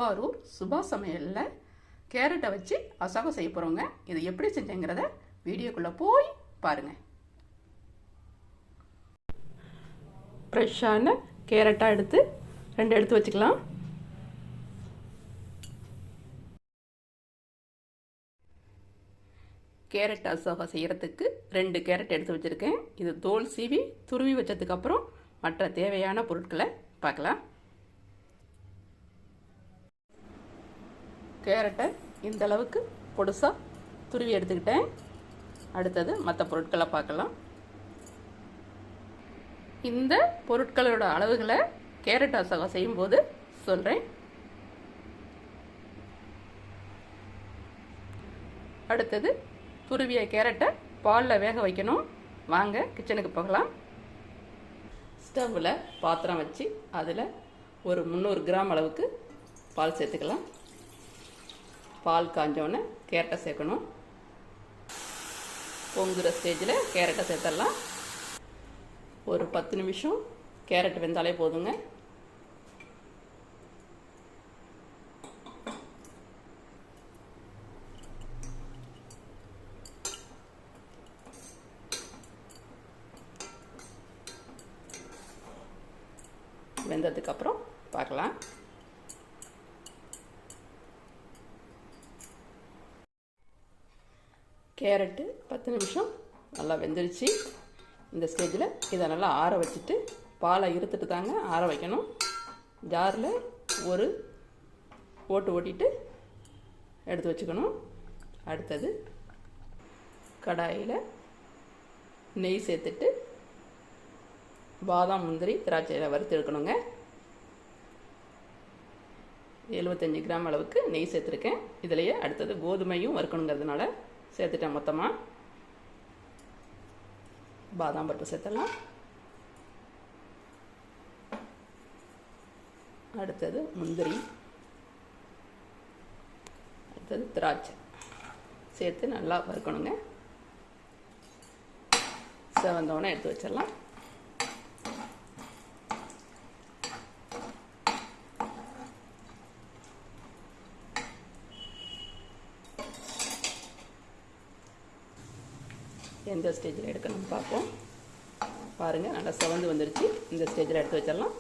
திருவாரூர் சுபா சமையலில் கேரட்டை வச்சு அசோகம் செய்ய போகிறோங்க. இது எப்படி செஞ்சேங்கிறத வீடியோக்குள்ளே போய் பாருங்கள். ஃப்ரெஷ்ஷான கேரட்டாக எடுத்து 2 எடுத்து வச்சுக்கலாம். கேரட் அசோகம் செய்கிறதுக்கு 2 கேரட் எடுத்து வச்சுருக்கேன். இது தோல் சீவி துருவி வச்சதுக்கப்புறம் மற்ற தேவையான பொருட்களை பார்க்கலாம். கேரட்டை இந்த அளவுக்கு பொடுசாக துருவி எடுத்துக்கிட்டேன். அடுத்தது மற்ற பொருட்களை பார்க்கலாம். இந்த பொருட்களோட அளவுகளை கேரட் அசோகம் செய்யும்போது சொல்கிறேன். அடுத்தது துருவிய கேரட்டை பாலில் வேக வைக்கணும். வாங்க கிச்சனுக்கு போகலாம். ஸ்டவ்வில் பாத்திரம் வச்சு அதில் ஒரு 300 கிராம் அளவுக்கு பால் சேர்த்துக்கலாம். பால் காஞ்சோன்னே கேரட்டை சேர்க்கணும். பொங்குற ஸ்டேஜில் கேரட்டை சேர்த்துடலாம். ஒரு 10 நிமிஷம் கேரட் வெந்தாலே போதுங்க. வெந்ததுக்கப்புறம் பார்க்கலாம். கேரட்டு 10 நிமிஷம் நல்லா வெந்துருச்சு. இந்த ஸ்டேஜில் இதை நல்லா ஆற வச்சுட்டு பாலை இருத்துட்டு தாங்க ஆற வைக்கணும். ஜாரில் ஒரு ஓட்டிட்டு எடுத்து வச்சுக்கணும். அடுத்தது கடாயில் நெய் சேர்த்துட்டு பாதாம் முந்திரி திராட்சையில் வறுத்து எடுக்கணுங்க. 75 கிராம் அளவுக்கு நெய் சேர்த்துருக்கேன். இதுலேயே அடுத்தது கோதுமையும் வறுக்கணுங்கிறதுனால சேர்த்துட்டேன். மொத்தமாக பாதாம் பருப்பு சேர்த்துடலாம். அடுத்தது முந்திரி, அடுத்தது திராட்சை சேர்த்து நல்லா வறுக்கணுங்க. செவந்தோடனே எடுத்து வச்சிடலாம். எந்த ஸ்டேஜில் எடுக்கணும்னு பார்ப்போம். பாருங்கள், நல்லா செவந்து வந்துருச்சு. இந்த ஸ்டேஜில் எடுத்து வச்சிடலாம்.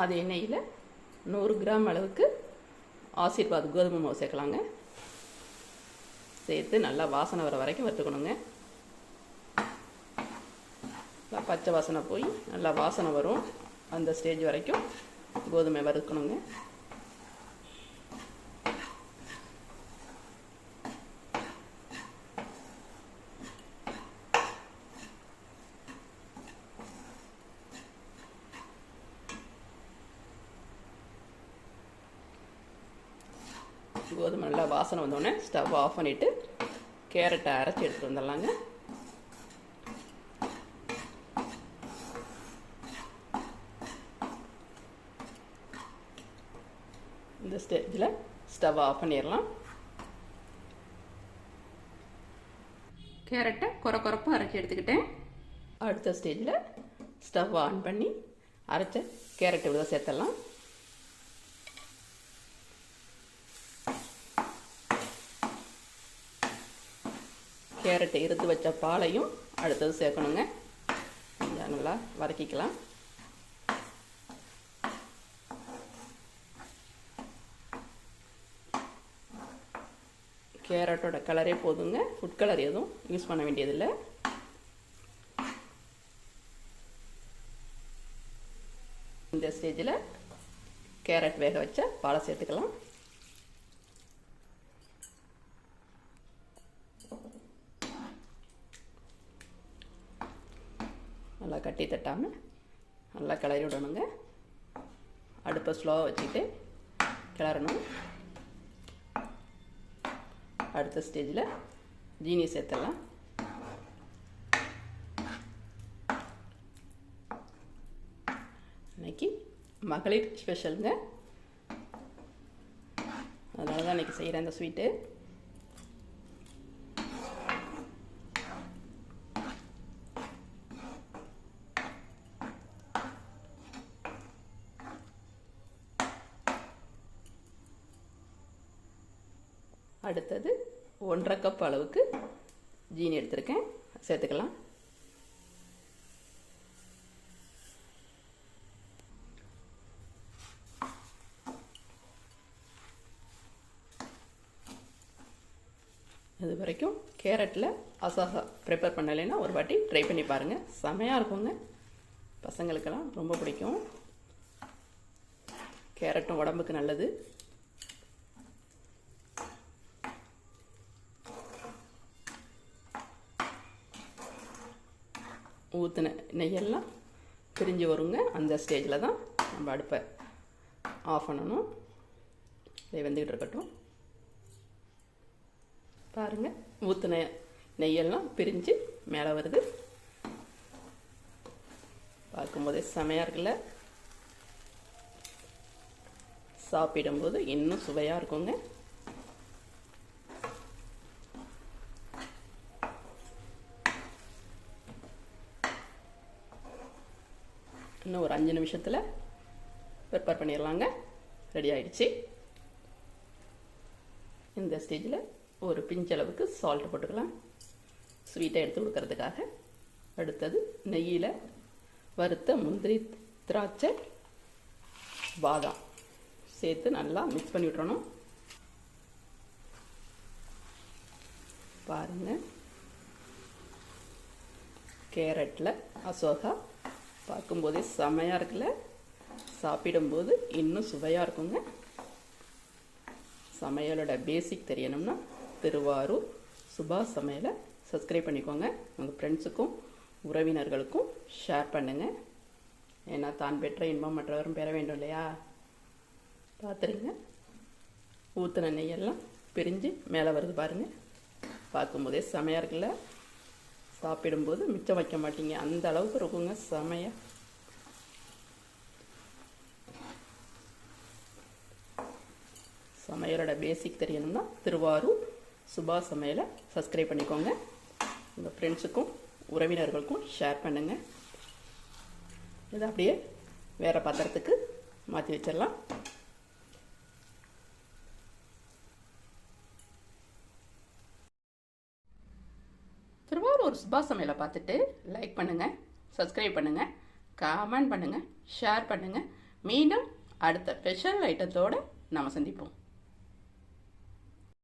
அது எண்ணெயில் 100 கிராம் அளவுக்கு ஆசீர்வாத் கோதுமை மாவு சேர்க்கலாங்க. சேர்த்து நல்லா வாசனை வர வரைக்கும் வறுத்துக்கணுங்க. பச்சை வாசனை போய் நல்லா வாசனை வரும். அந்த ஸ்டேஜ் வரைக்கும் கோதுமை வறுக்கணுங்க. கோதுமை நல்லா வாசனை வந்தோடனே ஸ்டவ் ஆஃப் பண்ணிவிட்டு கேரட்டை அரைச்சி எடுத்துகிட்டு வந்துடலாங்க. இந்த ஸ்டேஜில் ஸ்டவ் ஆஃப் பண்ணிடலாம். கேரட்டை கொரப்பாக அரைச்சி எடுத்துக்கிட்டேன். அடுத்த ஸ்டேஜில் ஸ்டவ் ஆன் பண்ணி அரைச்ச கேரட்டை விட சேர்த்துடலாம். கேரட்டை இருத்து வச்ச பாலையும் அடுத்தது சேர்க்கணுங்க. நல்லா வதக்கிக்கலாம். கேரட்டோட கலரே போதுங்க. ஃபுட் கலர் எதுவும் யூஸ் பண்ண வேண்டியதில்லை. இந்த ஸ்டேஜில் கேரட் வேக வச்ச பாலை சேர்த்துக்கலாம். நல்லா கட்டி தட்டாமல் நல்லா கிளறி விடணுங்க. அடுப்பை ஸ்லோவாக வச்சுக்கிட்டு கிளறணும். அடுத்த ஸ்டேஜில் ஜீனி சேர்த்துடலாம். இன்னைக்கு மகளிர் ஸ்பெஷலுங்க. அதனால தான் இன்றைக்கி செய்கிறேன் இந்த ஸ்வீட்டு. அடுத்தது 1.5 கப் அளவுக்கு ஜீனி எடுத்திருக்கேன், சேர்த்துக்கலாம். இது வரைக்கும் கேரட்டில் அசாசா ப்ரிப்பேர் பண்ணலைன்னா ஒரு வாட்டி ட்ரை பண்ணி பாருங்கள், செமையாக இருக்குங்க. பசங்களுக்கெல்லாம் ரொம்ப பிடிக்கும். கேரட்டும் உடம்புக்கு நல்லது. ஊற்றின நெய்யெல்லாம் பிரிஞ்சு வருங்க. அந்த ஸ்டேஜில் தான் நம்ம அடுப்பை ஆஃப் பண்ணணும். இதை வெந்துக்கிட்டு இருக்கட்டும். பாருங்கள், ஊற்றின நெய்யெல்லாம் பிரிஞ்சு மேலே வருது. பார்க்கும்போதே செமையாக இருக்குல்ல. சாப்பிடும்போது இன்னும் சுவையாக இருக்குங்க. இன்னும் ஒரு 5 நிமிஷத்தில் ப்ரிப்பேர் பண்ணிடலாங்க. ரெடி ஆகிடுச்சு. இந்த ஸ்டேஜில் ஒரு பிஞ்சளவுக்கு சால்ட் போட்டுக்கலாம், ஸ்வீட்டை எடுத்து கொடுக்கறதுக்காக. அடுத்தது நெய்யில் வறுத்த முந்திரி, திராட்சை, பாதாம் சேர்த்து நல்லா மிக்ஸ் பண்ணி விட்டுறணும். பாருங்கள், கேரட்டில் அசோகா பார்க்கும்போதே செமையாக இருக்குல்ல. சாப்பிடும்போது இன்னும் சுவையாக இருக்குங்க. சமையலோட பேசிக் தெரியணும்னா திருவாரூர் சுபா சமையலை சப்ஸ்கிரைப் பண்ணிக்கோங்க. உங்கள் ஃப்ரெண்ட்ஸுக்கும் உறவினர்களுக்கும் ஷேர் பண்ணுங்கள். ஏன்னா தான் பெற்ற இன்பம் மற்றவரும் பெற வேண்டும் இல்லையா. பார்த்துருங்க, ஊற்றின நெய்யெல்லாம் பிரிஞ்சு மேலே வருது பாருங்கள். பார்க்கும்போதே செமையாக இருக்குல்ல. சாப்பிடும்போது மிச்சம் வைக்க மாட்டீங்க, அந்த அளவுக்கு இருக்குங்க செமையாக. சமையலோட பேசிக் தெரியணும்னா திருவாரூர் சுபா சமையலை சப்ஸ்கிரைப் பண்ணிக்கோங்க. உங்கள் ஃப்ரெண்ட்ஸுக்கும் உறவினர்களுக்கும் ஷேர் பண்ணுங்கள். இதை அப்படியே வேறு பாத்திரத்துக்கு மாற்றி வச்சிடலாம். திருவாரூர் சுபா சமையலை பார்த்துட்டு லைக் பண்ணுங்கள், சப்ஸ்கிரைப் பண்ணுங்கள், கமெண்ட் பண்ணுங்கள், ஷேர் பண்ணுங்கள். மீண்டும் அடுத்த ஸ்பெஷல் ஐட்டத்தோடு நாம் சந்திப்போம்.